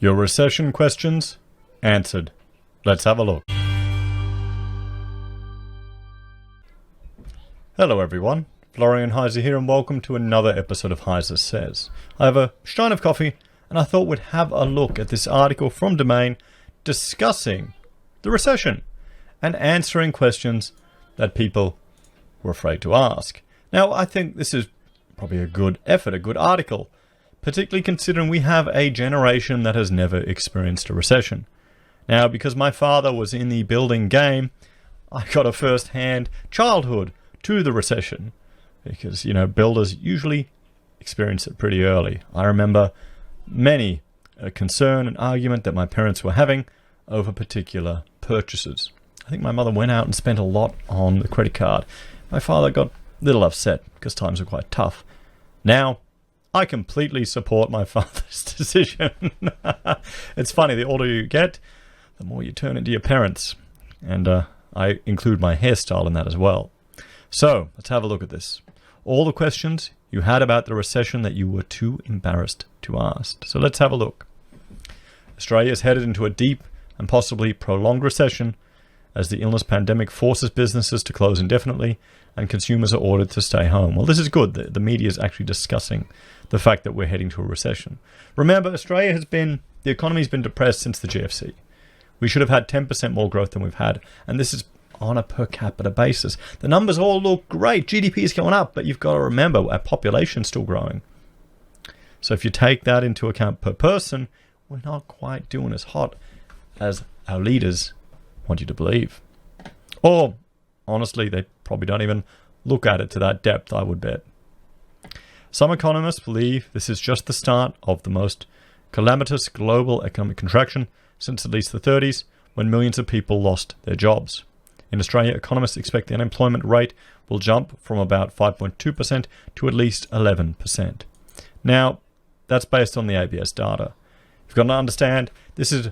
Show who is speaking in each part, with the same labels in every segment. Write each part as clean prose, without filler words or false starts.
Speaker 1: Your recession questions answered. Let's have a look. Hello everyone, Florian.heise here and welcome to another episode of HeiseSays. I have a stein of coffee and I thought we'd have a look at this article from Domain discussing the recession and answering questions that people were afraid to ask. Now, I think this is probably a good effort, a good article, particularly considering we have a generation that has never experienced a recession. Now, because my father was in the building game, I got a first-hand childhood to the recession because, builders usually experience it pretty early. I remember many a concern and argument that my parents were having over particular purchases. I think my mother went out and spent a lot on the credit card. My father got a little upset because times were quite tough. Now, I completely support my father's decision. It's funny, the older you get, the more you turn into your parents. And I include my hairstyle in that as well. So, let's have a look at this. All the questions you had about the recession that you were too embarrassed to ask. So let's have a look. Australia is headed into a deep and possibly prolonged recession as the illness pandemic forces businesses to close indefinitely and consumers are ordered to stay home. Well, this is good. The media is actually discussing the fact that we're heading to a recession. Remember, the economy's been depressed since the GFC. We should have had 10% more growth than we've had, and this is on a per capita basis. The numbers all look great. GDP is going up, but you've got to remember our population's still growing. So if you take that into account per person, we're not quite doing as hot as our leaders want you to believe. Or, honestly, they probably don't even look at it to that depth, I would bet. Some economists believe this is just the start of the most calamitous global economic contraction since at least the 30s, when millions of people lost their jobs. In Australia, economists expect the unemployment rate will jump from about 5.2% to at least 11%. Now, that's based on the ABS data. You've got to understand, this is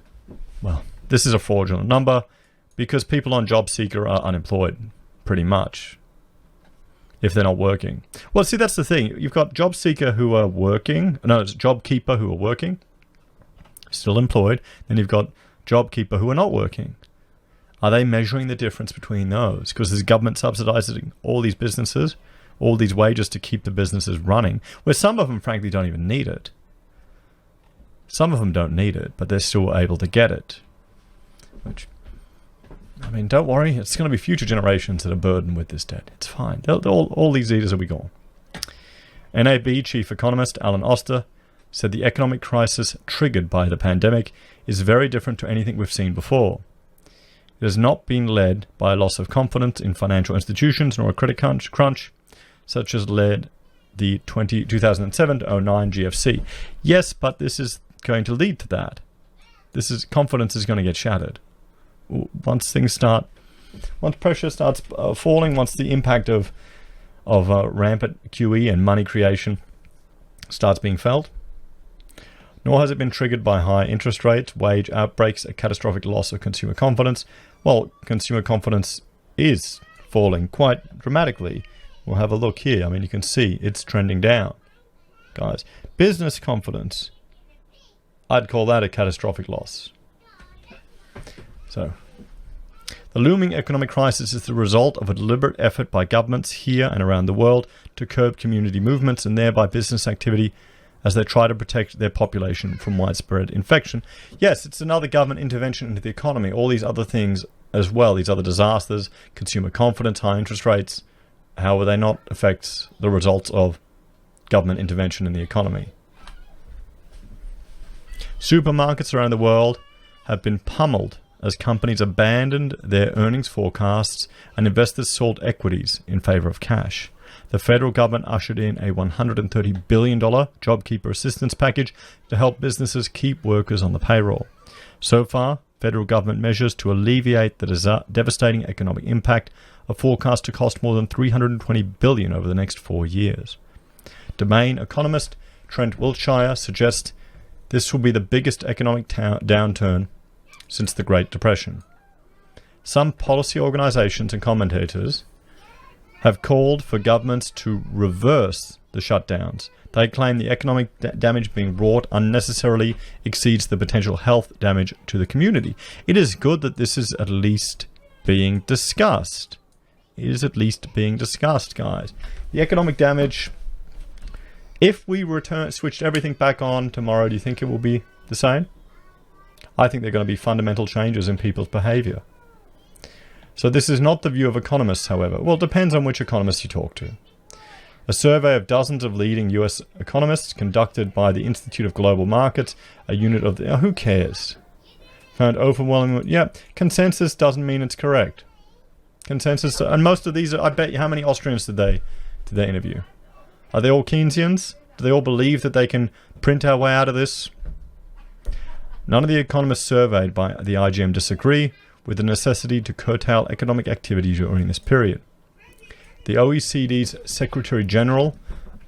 Speaker 1: a fraudulent number because people on JobSeeker are unemployed, pretty much, if they're not working. Well, see, that's the thing. You've got JobSeeker who are working. No, it's JobKeeper who are working, still employed. Then you've got JobKeeper who are not working. Are they measuring the difference between those? Because there's government subsidizing all these businesses, all these wages to keep the businesses running, where some of them, frankly, don't even need it. Some of them don't need it, but they're still able to get it. Which, don't worry, it's going to be future generations that are burdened with this debt. It's fine. All these leaders will be gone. NAB chief economist Alan Oster said the economic crisis triggered by the pandemic is very different to anything we've seen before. It has not been led by a loss of confidence in financial institutions nor a credit crunch, such as led the 2007 to 09 GFC. Yes, but this is going to lead to that. Confidence is going to get shattered. Once pressure starts falling, once the impact of rampant QE and money creation starts being felt, nor has it been triggered by high interest rates, wage outbreaks, a catastrophic loss of consumer confidence. Well, consumer confidence is falling quite dramatically. We'll have a look here. You can see it's trending down. Guys, business confidence, I'd call that a catastrophic loss. So, the looming economic crisis is the result of a deliberate effort by governments here and around the world to curb community movements and thereby business activity as they try to protect their population from widespread infection. Yes, it's another government intervention into the economy, all these other things as well, these other disasters, consumer confidence, high interest rates. How will they not affect the results of government intervention in the economy? Supermarkets around the world have been pummeled as companies abandoned their earnings forecasts and investors sold equities in favor of cash. The federal government ushered in a $130 billion JobKeeper assistance package to help businesses keep workers on the payroll. So far, federal government measures to alleviate the devastating economic impact are forecast to cost more than $320 billion over the next 4 years. Domain economist Trent Wiltshire suggests this will be the biggest economic downturn since the Great Depression. Some policy organizations and commentators have called for governments to reverse the shutdowns. They claim the economic damage being wrought unnecessarily exceeds the potential health damage to the community. It is good that this is at least being discussed. It is at least being discussed, guys. The economic damage, if we switched everything back on tomorrow, do you think it will be the same? I think there are going to be fundamental changes in people's behavior. So this is not the view of economists, however. Well, it depends on which economists you talk to. A survey of dozens of leading US economists conducted by the Institute of Global Markets, a unit of the... who cares? Found overwhelming... consensus doesn't mean it's correct. Consensus... And most of these... I bet you... How many Austrians did they interview? Are they all Keynesians? Do they all believe that they can print our way out of this? None of the economists surveyed by the IGM disagree with the necessity to curtail economic activity during this period. The OECD's Secretary General,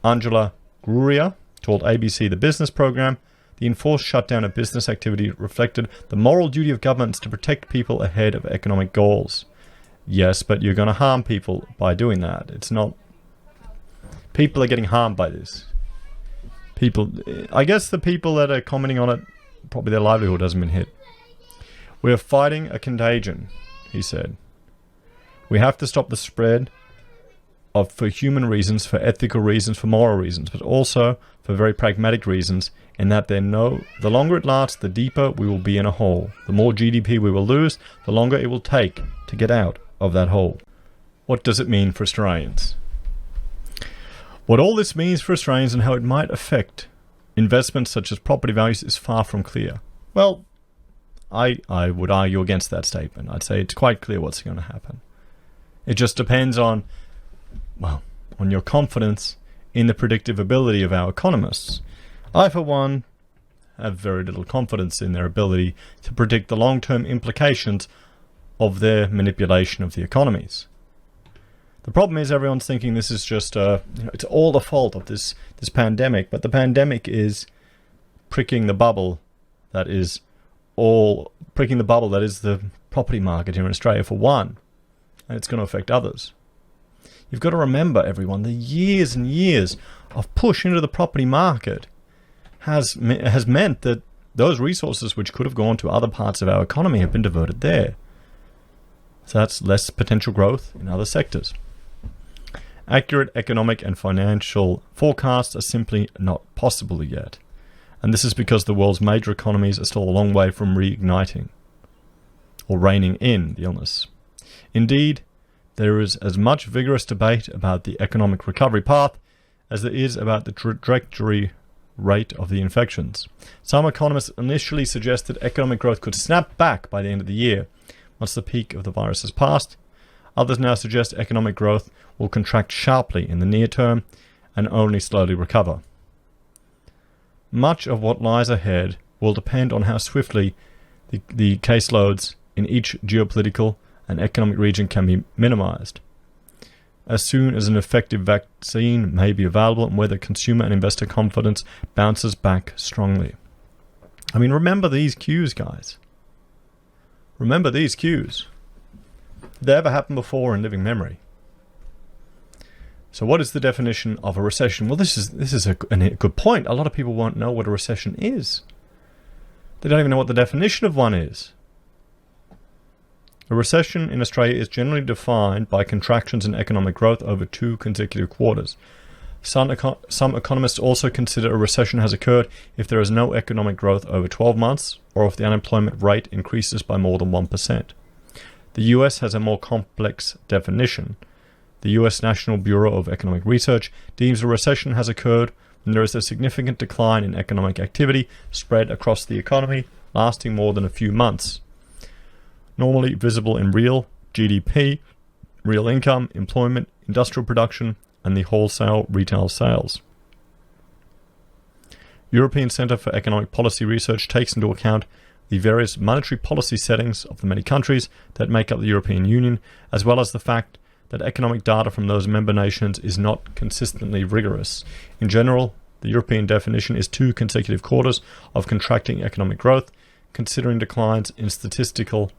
Speaker 1: Angela Gruria, told ABC The Business Program, the enforced shutdown of business activity reflected the moral duty of governments to protect people ahead of economic goals. Yes, but you're going to harm people by doing that. It's not... People are getting harmed by this. I guess the people that are commenting on it, probably their livelihood hasn't been hit. We are fighting a contagion, he said. We have to stop the spread for human reasons, for ethical reasons, for moral reasons, but also for very pragmatic reasons, in that the longer it lasts, the deeper we will be in a hole. The more GDP we will lose, the longer it will take to get out of that hole. What does it mean for Australians? What all this means for Australians and how it might affect investments such as property values is far from clear. Well, I would argue against that statement. I'd say it's quite clear what's going to happen. It just depends on your confidence in the predictive ability of our economists. I, for one, have very little confidence in their ability to predict the long-term implications of their manipulation of the economies. The problem is everyone's thinking this is just it's all the fault of this pandemic, but the pandemic is pricking the bubble that is the property market here in Australia, for one, and it's going to affect others. You've got to remember, everyone, the years and years of push into the property market has meant that those resources which could have gone to other parts of our economy have been diverted there. So that's less potential growth in other sectors. Accurate economic and financial forecasts are simply not possible yet. And this is because the world's major economies are still a long way from reigniting or reining in the illness. Indeed, there is as much vigorous debate about the economic recovery path as there is about the trajectory rate of the infections. Some economists initially suggested economic growth could snap back by the end of the year, once the peak of the virus has passed. Others now suggest economic growth will contract sharply in the near term and only slowly recover. Much of what lies ahead will depend on how swiftly the caseloads in each geopolitical and economic region can be minimized, as soon as an effective vaccine may be available and whether consumer and investor confidence bounces back strongly. I mean, remember these cues, guys. Remember these cues. Did they ever happen before in living memory? So what is the definition of a recession? Well, this is a good point. A lot of people won't know what a recession is. They don't even know what the definition of one is. A recession in Australia is generally defined by contractions in economic growth over 2 consecutive quarters. Some economists also consider a recession has occurred if there is no economic growth over 12 months or if the unemployment rate increases by more than 1%. The US has a more complex definition. The US National Bureau of Economic Research deems a recession has occurred when there is a significant decline in economic activity spread across the economy, lasting more than a few months. Normally visible in real GDP, real income, employment, industrial production, and the wholesale retail sales. European Centre for Economic Policy Research takes into account the various monetary policy settings of the many countries that make up the European Union, as well as the fact that economic data from those member nations is not consistently rigorous. In general, the European definition is 2 consecutive quarters of contracting economic growth, considering declines in statistical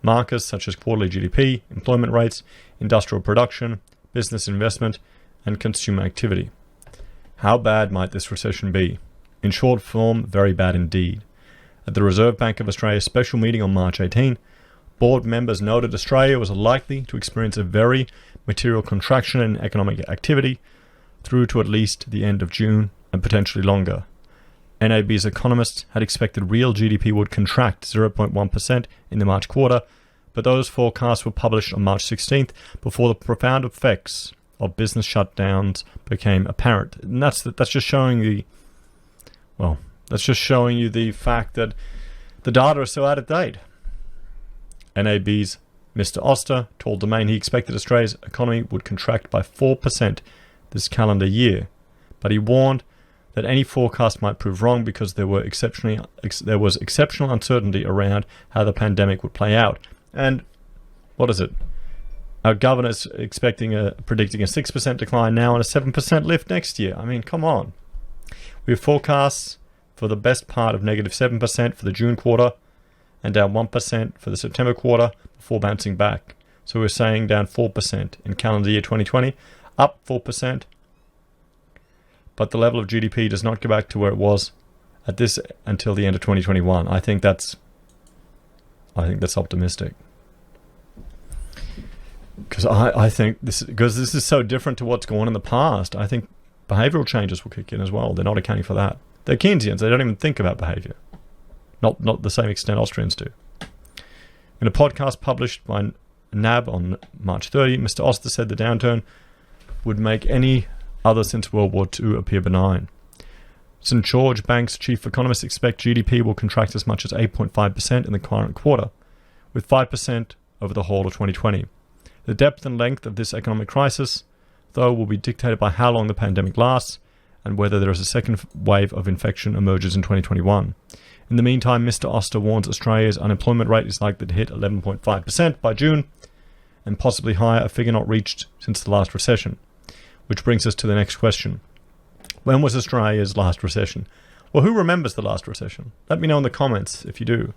Speaker 1: markers such as quarterly GDP, employment rates, industrial production, business investment, and consumer activity. How bad might this recession be? In short form, very bad indeed. At the Reserve Bank of Australia's special meeting on March 18, board members noted Australia was likely to experience a very material contraction in economic activity through to at least the end of June and potentially longer. NAB's economists had expected real GDP would contract 0.1% in the March quarter, but those forecasts were published on March 16th before the profound effects of business shutdowns became apparent. And that's just showing the fact that the data is so out of date. NAB's Mr. Oster told Domain he expected Australia's economy would contract by 4% this calendar year, but he warned that any forecast might prove wrong because there was exceptional uncertainty around how the pandemic would play out. And what is it? Our governor's predicting a 6% decline now and a 7% lift next year. I mean, come on. We have forecasts for the best part of negative 7% for the June quarter and down 1% for the September quarter before bouncing back. So we're saying down 4% in calendar year 2020, up 4%. But the level of GDP does not go back to where it was at this until the end of 2021. I think that's optimistic. Because I think this is so different to what's gone on in the past. I think behavioural changes will kick in as well. They're not accounting for that. They're Keynesians. They don't even think about behaviour. Not the same extent Austrians do. In a podcast published by NAB on March 30, Mr. Oster said the downturn would make any other since World War II appear benign. St. George Bank's chief economists expect GDP will contract as much as 8.5% in the current quarter, with 5% over the whole of 2020. The depth and length of this economic crisis, though, will be dictated by how long the pandemic lasts and whether there is a second wave of infection emerges in 2021. In the meantime, Mr. Oster warns Australia's unemployment rate is likely to hit 11.5% by June, and possibly higher, a figure not reached since the last recession. Which brings us to the next question. When was Australia's last recession? Well, who remembers the last recession? Let me know in the comments if you do.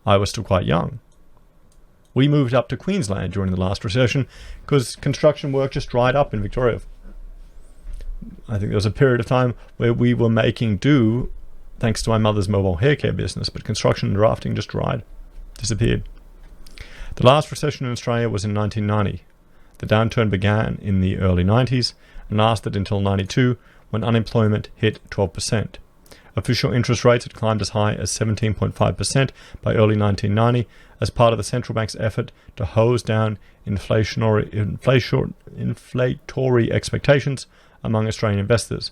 Speaker 1: I was still quite young. We moved up to Queensland during the last recession because construction work just dried up in Victoria. I think there was a period of time where we were making do thanks to my mother's mobile hair care business, but construction and drafting just disappeared. The last recession in Australia was in 1990. The downturn began in the early 90s and lasted until 92, when unemployment hit 12%. Official interest rates had climbed as high as 17.5% by early 1990 as part of the central bank's effort to hose down inflationary expectations among Australian investors.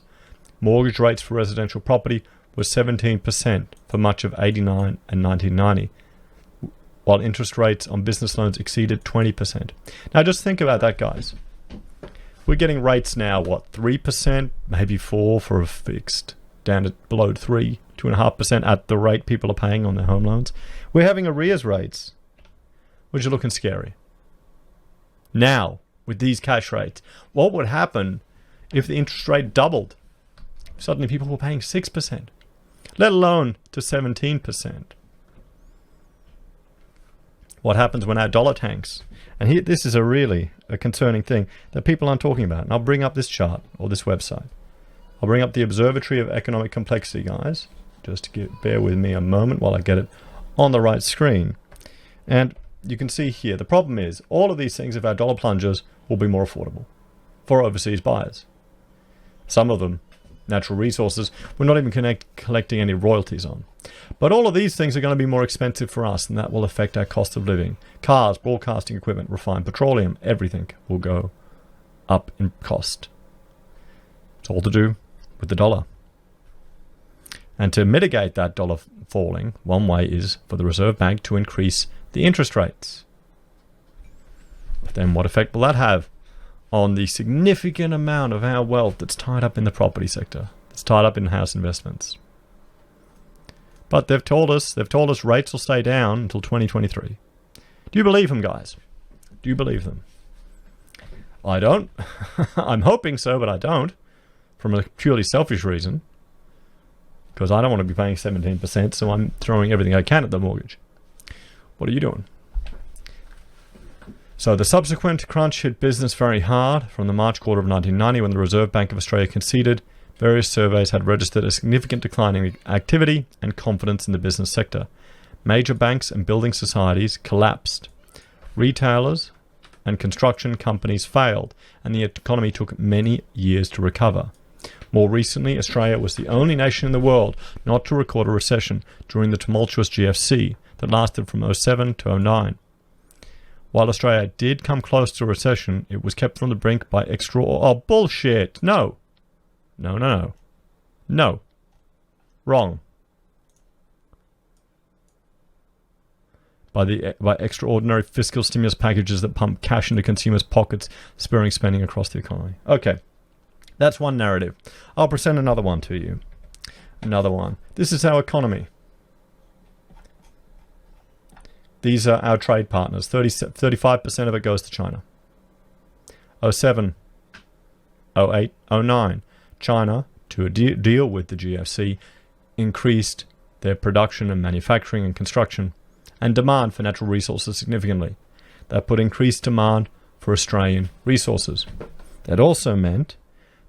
Speaker 1: Mortgage rates for residential property were 17% for much of 89 and 1990, while interest rates on business loans exceeded 20%. Now just think about that, guys. We're getting rates now, 3%, maybe 4% for a fixed, down to below 3%, 2.5% at the rate people are paying on their home loans. We're having arrears rates, which are looking scary. Now, with these cash rates, what would happen if the interest rate doubled? Suddenly people were paying 6%, let alone to 17%. What happens when our dollar tanks? And here, this is a concerning thing that people aren't talking about. And I'll bring up this chart or this website. I'll bring up the Observatory of Economic Complexity, guys. Just bear with me a moment while I get it on the right screen. And you can see here, the problem is all of these things, if our dollar plunges, will be more affordable for overseas buyers. Some of them, natural resources, we're not even collecting any royalties on. But all of these things are going to be more expensive for us, and that will affect our cost of living. Cars, broadcasting equipment, refined petroleum, everything will go up in cost. It's all to do with the dollar. And to mitigate that dollar falling, one way is for the Reserve Bank to increase the interest rates. But then what effect will that have on the significant amount of our wealth that's tied up in the property sector, that's tied up in house investments? But they've told us rates will stay down until 2023. Do you believe them, guys? Do you believe them? I don't. I'm hoping so, but I don't, from a purely selfish reason, because I don't want to be paying 17%, so I'm throwing everything I can at the mortgage. What are you doing? So the subsequent crunch hit business very hard from the March quarter of 1990, when the Reserve Bank of Australia conceded Various surveys had registered a significant decline in activity and confidence in the business sector. Major banks and building societies collapsed. Retailers and construction companies failed, and the economy took many years to recover. More recently, Australia was the only nation in the world not to record a recession during the tumultuous GFC that lasted from 2007 to 2009. While Australia did come close to a recession, it was kept from the brink by Oh, bullshit! No! No. Wrong. By extraordinary fiscal stimulus packages that pump cash into consumers' pockets, spurring spending across the economy. Okay, that's one narrative. I'll present another one to you. Another one. This is our economy. These are our trade partners. 35% of it goes to China. 07, 08, 09. China, to deal with the GFC, increased their production and manufacturing and construction and demand for natural resources significantly. That put increased demand for Australian resources. That also meant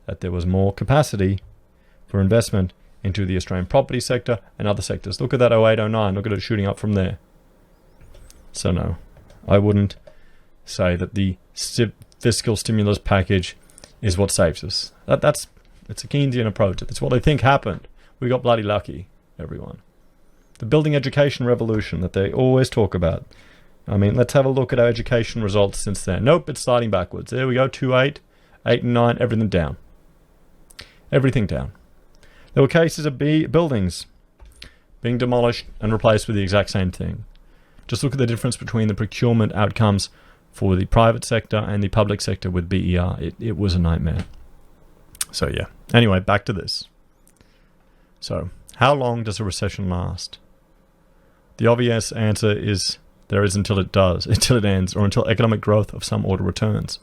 Speaker 1: that there was more capacity for investment into the Australian property sector and other sectors. Look at that 08, 09. Look at it shooting up from there. So no, I wouldn't say that the fiscal stimulus package is what saves us. It's a Keynesian approach. It's what they think happened. We got bloody lucky, everyone. The building education revolution that they always talk about. I mean, let's have a look at our education results since then. Nope, it's sliding backwards. There we go, 2.8, 8 and 9, everything down. Everything down. There were cases of buildings being demolished and replaced with the exact same thing. Just look at the difference between the procurement outcomes for the private sector and the public sector with BER. It was a nightmare. So yeah. Anyway, back to this. So, how long does a recession last? The obvious answer is there is until it ends, or until economic growth of some order returns.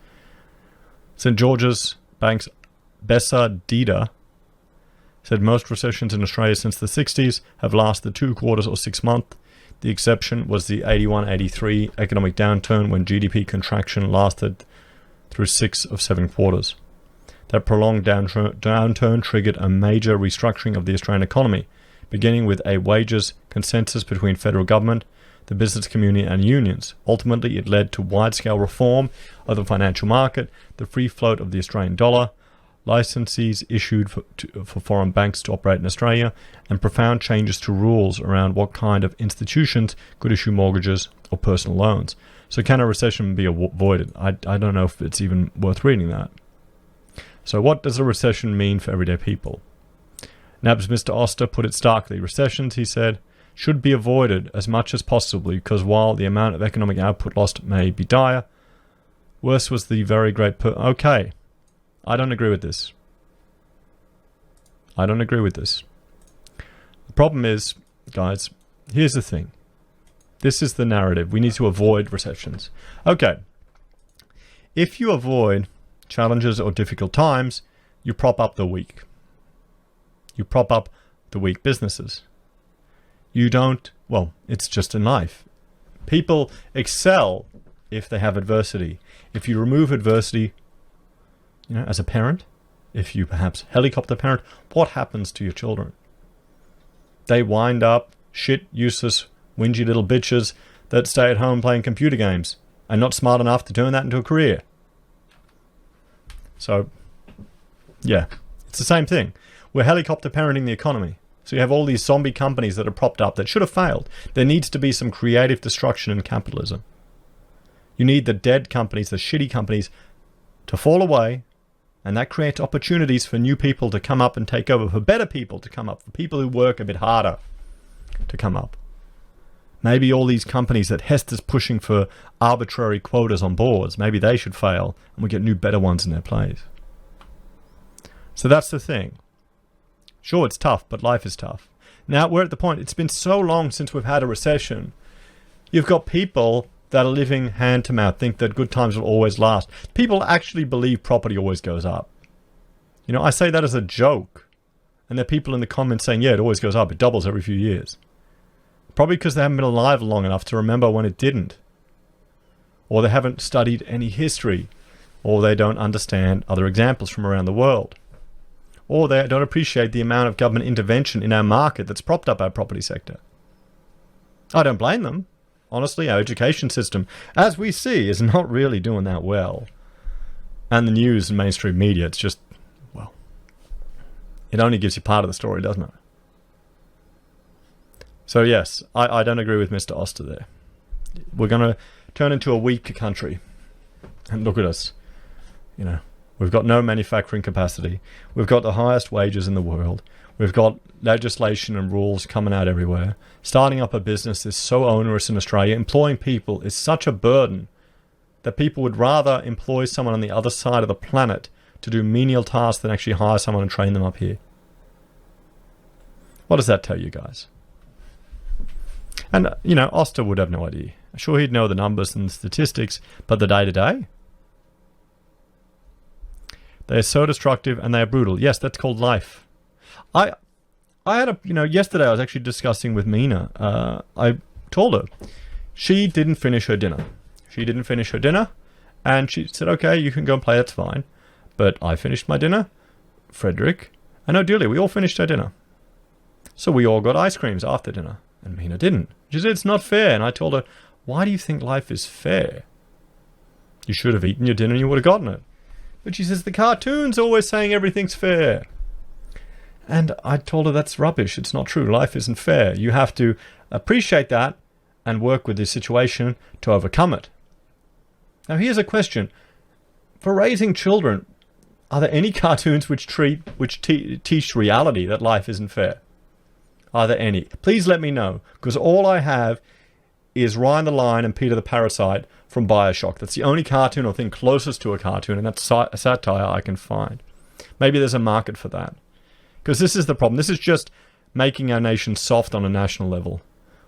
Speaker 1: St. George's Bank's Bessa Dida said most recessions in Australia since the 60s have lasted 2 quarters or 6 months. The exception was the 81-83 economic downturn when GDP contraction lasted through 6 of 7 quarters. That prolonged downturn triggered a major restructuring of the Australian economy, beginning with a wages consensus between federal government, the business community and unions. Ultimately, it led to wide-scale reform of the financial market, the free float of the Australian dollar, licenses issued for foreign banks to operate in Australia, and profound changes to rules around what kind of institutions could issue mortgages or personal loans. So can a recession be avoided? I don't know if it's even worth reading that. So what does a recession mean for everyday people? NAB's Mr. Oster put it starkly. Recessions, he said, should be avoided as much as possible because while the amount of economic output lost may be dire, worse was the very great... Okay, I don't agree with this. The problem is, guys, here's the thing. This is the narrative. We need to avoid recessions. Okay, if you avoid challenges or difficult times, you prop up the weak. You prop up the weak businesses. You don't, well, it's just in life. People excel if they have adversity. If you remove adversity, as a parent, if you perhaps helicopter parent, what happens to your children? They wind up shit, useless, whingy little bitches that stay at home playing computer games and not smart enough to turn that into a career. So, yeah, it's the same thing. We're helicopter parenting the economy. So you have all these zombie companies that are propped up that should have failed. There needs to be some creative destruction in capitalism. You need the dead companies, the shitty companies, to fall away, and that creates opportunities for new people to come up and take over, for better people to come up, for people who work a bit harder to come up. Maybe all these companies that Hest is pushing for arbitrary quotas on boards, maybe they should fail and we get new, better ones in their place. So that's the thing. Sure, it's tough, but life is tough. Now, we're at the point, it's been so long since we've had a recession. You've got people that are living hand to mouth, think that good times will always last. People actually believe property always goes up. I say that as a joke. And there are people in the comments saying, yeah, it always goes up. It doubles every few years. Probably because they haven't been alive long enough to remember when it didn't. Or they haven't studied any history. Or they don't understand other examples from around the world. or they don't appreciate the amount of government intervention in our market that's propped up our property sector. I don't blame them. Honestly, our education system, as we see, is not really doing that well. And the news and mainstream media, it's just, well, it only gives you part of the story, doesn't it? So yes, I don't agree with Mr. Oster there. We're going to turn into a weak country. And look at us. You know, we've got no manufacturing capacity. We've got the highest wages in the world. We've got legislation and rules coming out everywhere. Starting up a business is so onerous in Australia. Employing people is such a burden that people would rather employ someone on the other side of the planet to do menial tasks than actually hire someone and train them up here. What does that tell you guys? And, you know, Oster would have no idea. Sure, he'd know the numbers and the statistics, but the day-to-day? They are so destructive and they are brutal. Yes, that's called life. I had a, yesterday I was actually discussing with Mina. I told her she didn't finish her dinner. And she said, okay, you can go and play, that's fine. But I finished my dinner, Frederick, and Odelia, we all finished our dinner. So we all got ice creams after dinner, and Mina didn't. She said, it's not fair. And I told her, why do you think life is fair? You should have eaten your dinner and you would have gotten it. But she says, the cartoon's always saying everything's fair. And I told her that's rubbish. It's not true. Life isn't fair. You have to appreciate that and work with this situation to overcome it. Now here's a question. For raising children, are there any cartoons which teach reality that life isn't fair? Are there any? Please let me know, because all I have is Ryan the Lion and Peter the Parasite from BioShock. That's the only cartoon or thing closest to a cartoon, and that's a satire I can find. Maybe there's a market for that. Because this is the problem. This is just making our nation soft on a national level,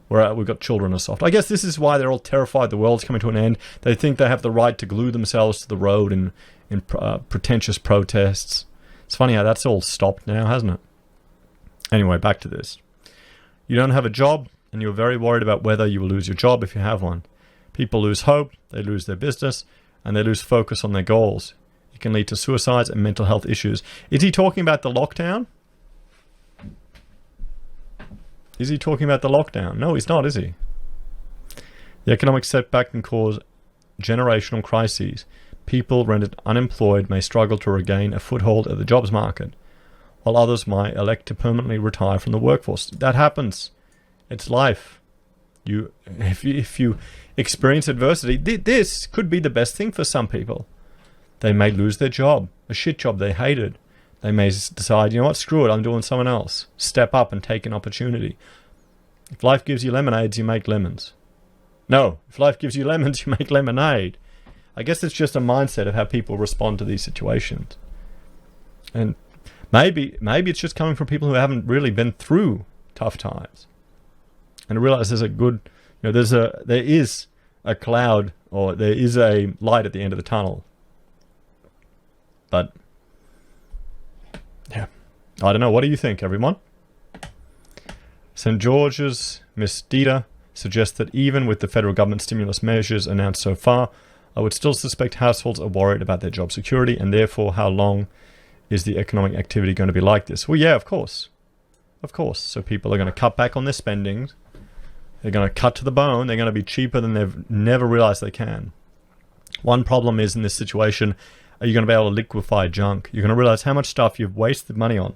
Speaker 1: where we've got children are soft. I guess this is why they're all terrified the world's coming to an end. They think they have the right to glue themselves to the road in pretentious protests. It's funny how that's all stopped now, hasn't it? Anyway, back to this. You don't have a job, and you're very worried about whether you will lose your job if you have one. People lose hope, they lose their business, and they lose focus on their goals. It can lead to suicides and mental health issues. Is he talking about the lockdown? Is he talking about the lockdown? No, he's not, is he? The economic setback can cause generational crises. People rendered unemployed may struggle to regain a foothold at the jobs market, while others might elect to permanently retire from the workforce. That happens. It's life. If you experience adversity, this could be the best thing for some people. They may lose their job, a shit job they hated. They may decide, you know what, screw it, I'm doing someone else. Step up and take an opportunity. If life gives you lemonades, you make lemons. No, if life gives you lemons, you make lemonade. I guess it's just a mindset of how people respond to these situations. And maybe it's just coming from people who haven't really been through tough times. And realize there's a good, there is a cloud, or there is a light at the end of the tunnel. But yeah, I don't know. What do you think, everyone? St. George's Miss Dita suggests that even with the federal government stimulus measures announced so far, I would still suspect households are worried about their job security, and therefore how long is the economic activity going to be like this? Well, yeah, of course. Of course. So people are going to cut back on their spending. They're going to cut to the bone. They're going to be cheaper than they've never realized they can. One problem is in this situation, are you going to be able to liquefy junk? You're going to realize how much stuff you've wasted money on.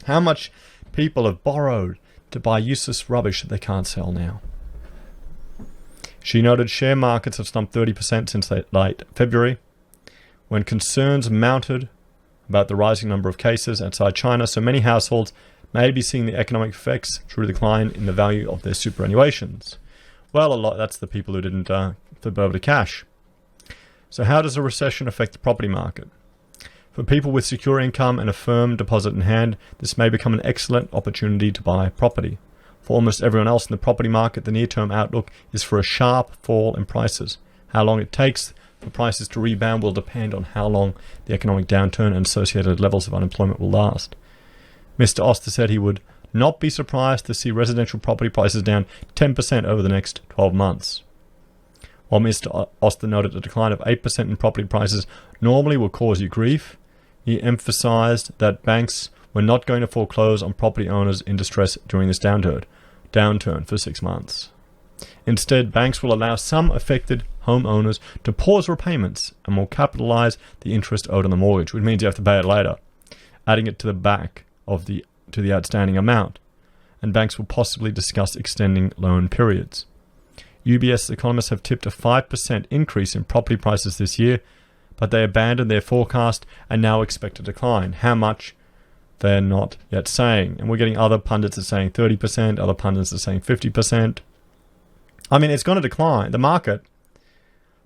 Speaker 1: How much people have borrowed to buy useless rubbish that they can't sell now. She noted share markets have slumped 30% since late February, when concerns mounted about the rising number of cases outside China, so many households may be seeing the economic effects through the decline in the value of their superannuations. Well, that's the people who didn't flip over to cash. So how does a recession affect the property market? For people with secure income and a firm deposit in hand, this may become an excellent opportunity to buy property. For almost everyone else in the property market, the near-term outlook is for a sharp fall in prices. How long it takes for prices to rebound will depend on how long the economic downturn and associated levels of unemployment will last. Mr. Oster said he would not be surprised to see residential property prices down 10% over the next 12 months. While Mr. Oster noted a decline of 8% in property prices normally will cause you grief, He emphasized that banks were not going to foreclose on property owners in distress during this downturn for 6 months. Instead, banks will allow some affected homeowners to pause repayments and will capitalize the interest owed on the mortgage, which means you have to pay it later, adding it to the back of the outstanding amount. And banks will possibly discuss extending loan periods. UBS economists have tipped a 5% increase in property prices this year, but they abandoned their forecast and now expect a decline. How much? They're not yet saying. And we're getting other pundits are saying 30%, other pundits are saying 50%. I mean, it's going to decline. The market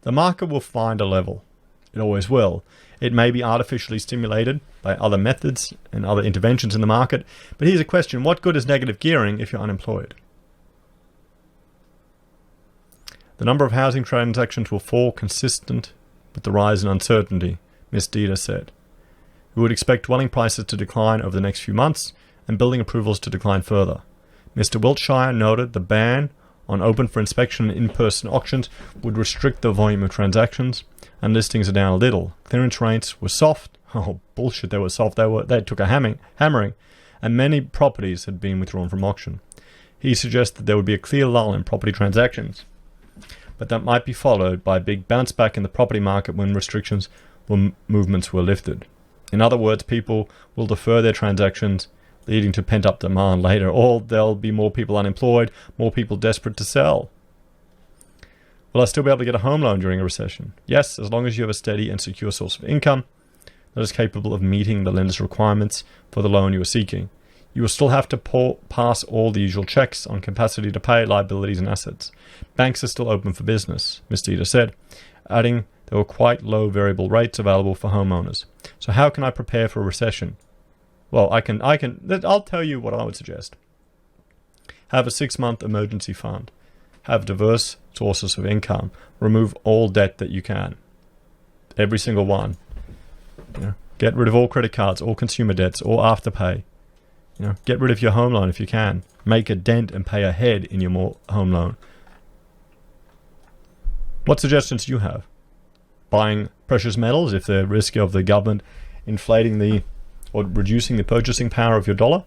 Speaker 1: will find a level. It always will. It may be artificially stimulated by other methods and other interventions in the market. But here's a question. What good is negative gearing if you're unemployed? The number of housing transactions will fall consistent with the rise in uncertainty, Ms. Dieter said. We would expect dwelling prices to decline over the next few months and building approvals to decline further. Mr. Wiltshire noted the ban on open for inspection and in-person auctions would restrict the volume of transactions, and listings are down a little. Clearance rates were soft. Oh, bullshit, they were soft. They took a hammering, and many properties had been withdrawn from auction. He suggested there would be a clear lull in property transactions, but that might be followed by a big bounce back in the property market when movements were lifted. In other words, people will defer their transactions, leading to pent-up demand later, or there'll be more people unemployed, more people desperate to sell. Will I still be able to get a home loan during a recession? Yes, as long as you have a steady and secure source of income that is capable of meeting the lender's requirements for the loan you are seeking. You will still have to pass all the usual checks on capacity to pay, liabilities and assets. Banks are still open for business, Ms. Dieter said, adding there were quite low variable rates available for homeowners. So how can I prepare for a recession? Well, I'll tell you what I would suggest. Have a 6-month emergency fund. Have diverse sources of income. Remove all debt that you can. Every single one. Get rid of all credit cards, all consumer debts, all afterpay. Get rid of your home loan if you can. Make a dent and pay ahead in your home loan. What suggestions do you have? Buying precious metals if the risk of the government inflating or reducing the purchasing power of your dollar?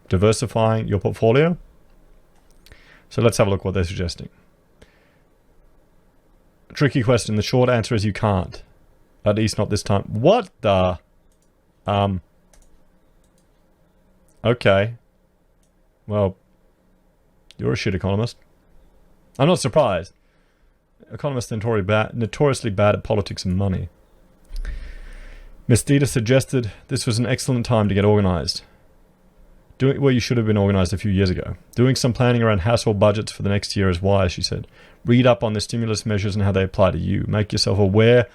Speaker 1: Diversifying your portfolio? So let's have a look what they're suggesting. Tricky question. The short answer is you can't. At least not this time. What the? Okay. Well, you're a shit economist. I'm not surprised. Economists are notoriously bad at politics and money. Ms. Dieter suggested this was an excellent time to get organized. You should have been organized a few years ago. Doing some planning around household budgets for the next year is wise, she said. Read up on the stimulus measures and how they apply to you. Make yourself aware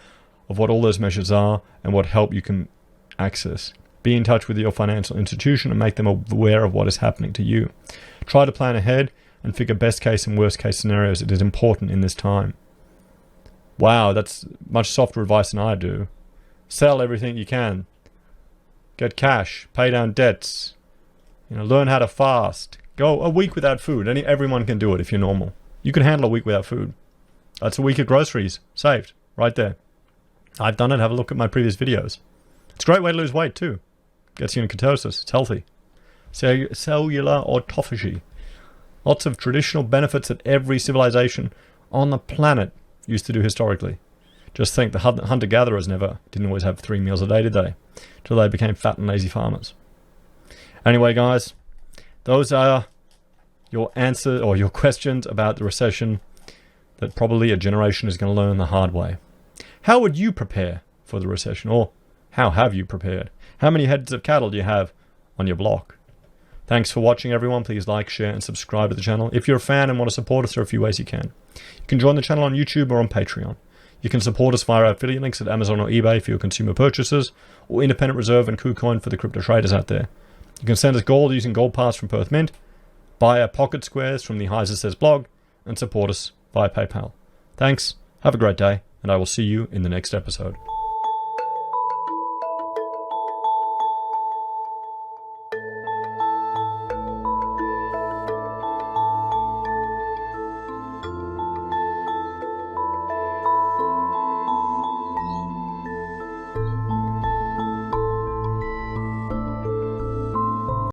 Speaker 1: of what all those measures are and what help you can access. Be in touch with your financial institution and make them aware of what is happening to you. Try to plan ahead and figure best case and worst case scenarios. It is important in this time. Wow, that's much softer advice than I do. Sell everything you can. Get cash. Pay down debts. Learn how to fast. Go a week without food. Everyone can do it if you're normal. You can handle a week without food. That's a week of groceries saved right there. I've done it. Have a look at my previous videos. It's a great way to lose weight too. Gets you in ketosis. It's healthy. Cellular autophagy. Lots of traditional benefits that every civilization on the planet used to do historically. Just think the hunter-gatherers didn't always have 3 meals a day, did they? Till they became fat and lazy farmers. Anyway, guys, those are your answers or your questions about the recession that probably a generation is going to learn the hard way. How would you prepare for the recession? Or how have you prepared? How many heads of cattle do you have on your block? Thanks for watching, everyone. Please like, share, and subscribe to the channel. If you're a fan and want to support us, there are a few ways you can. You can join the channel on YouTube or on Patreon. You can support us via our affiliate links at Amazon or eBay for your consumer purchases, or Independent Reserve and Kucoin for the crypto traders out there. You can send us gold using Gold Pass from Perth Mint, buy our Pocket Squares from the HeiseSays blog, and support us via PayPal. Thanks, have a great day, and I will see you in the next episode.